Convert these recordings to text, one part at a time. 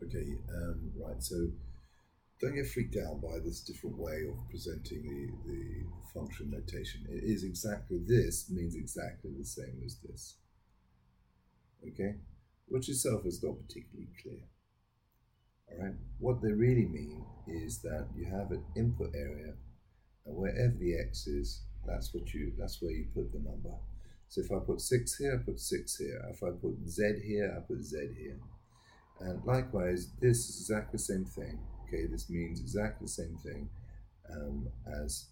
Okay, right, so don't get freaked out by this different way of presenting the function notation. It is exactly, this means exactly the same as this. Okay, which itself is not particularly clear. All right, what they really mean is that you have an input area, and wherever the x is, that's where you put the number. So if I put 6 here, I put 6 here. If I put z here, I put z here. And likewise, this is exactly the same thing. Okay, this means exactly the same thing as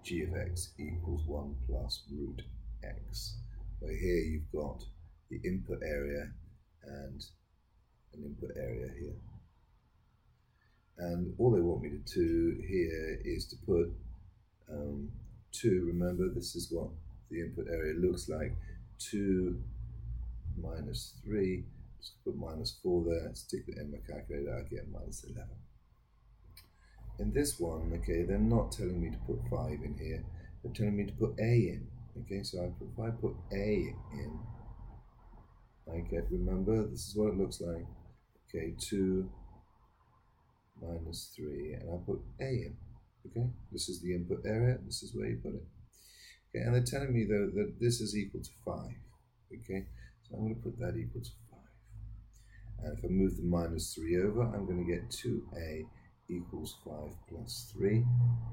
g of x equals 1 plus root x. Where here you've got the input area and an input area here. And all they want me to do here is to put 2, remember this is what the input area looks like, 2 minus 3, just put minus 4 there, stick it in my calculator, I get minus 11. In this one, okay, they're not telling me to put 5 in here, they're telling me to put a in. Okay, so if I put a in, I get, remember, this is what it looks like. Okay, 2 minus 3, and I put a in. Okay, this is the input area, this is where you put it. Okay, and they're telling me though that this is equal to 5. Okay, so I'm going to put that equal to 5. And if I move the minus 3 over, I'm going to get 2a equals 5 plus 3.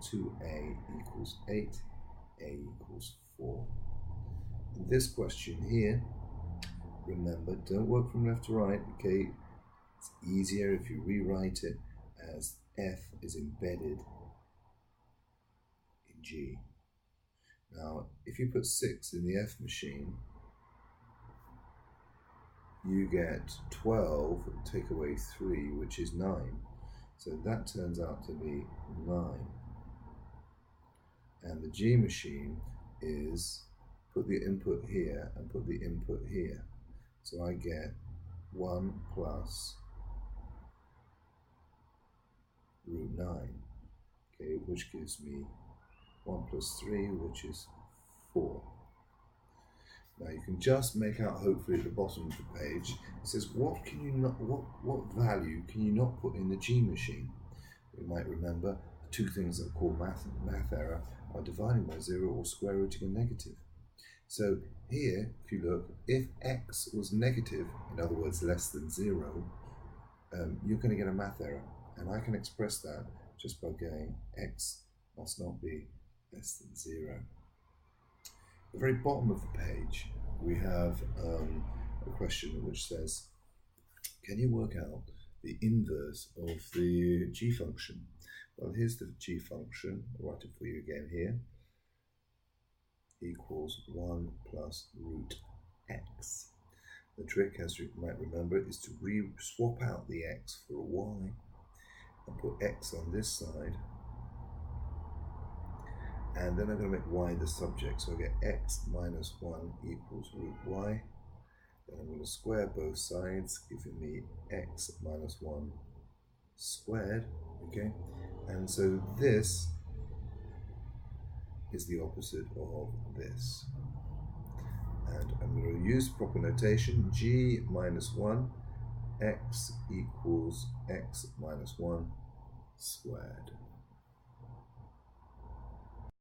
2a equals 8. A equals 4. In this question here, remember, don't work from left to right. Okay, it's easier if you rewrite it as f is embedded in g. Now, if you put 6 in the f machine, you get 12, take away 3, which is 9. So that turns out to be 9. And the G machine is put the input here and put the input here. So I get 1 plus root 9, okay, which gives me 1 plus 3, which is 4. Now you can just make out, hopefully at the bottom of the page, it says what value can you not put in the G machine? You might remember the two things that are called math error are dividing by 0 or square rooting a negative. So here, if you look, if x was negative, in other words less than 0, you're going to get a math error, and I can express that just by going x must not be less than 0. At the very bottom of the page, we have a question which says, can you work out the inverse of the g function? Well, here's the g function. I'll write it for you again here. Equals 1 plus root x. The trick, as you might remember, is to swap out the x for a y and put x on this side. And then I'm going to make y the subject, so I get x minus 1 equals root y. Then I'm going to square both sides, giving me x minus 1 squared, okay? And so this is the opposite of this. And I'm going to use proper notation, g minus 1, x equals x minus 1 squared.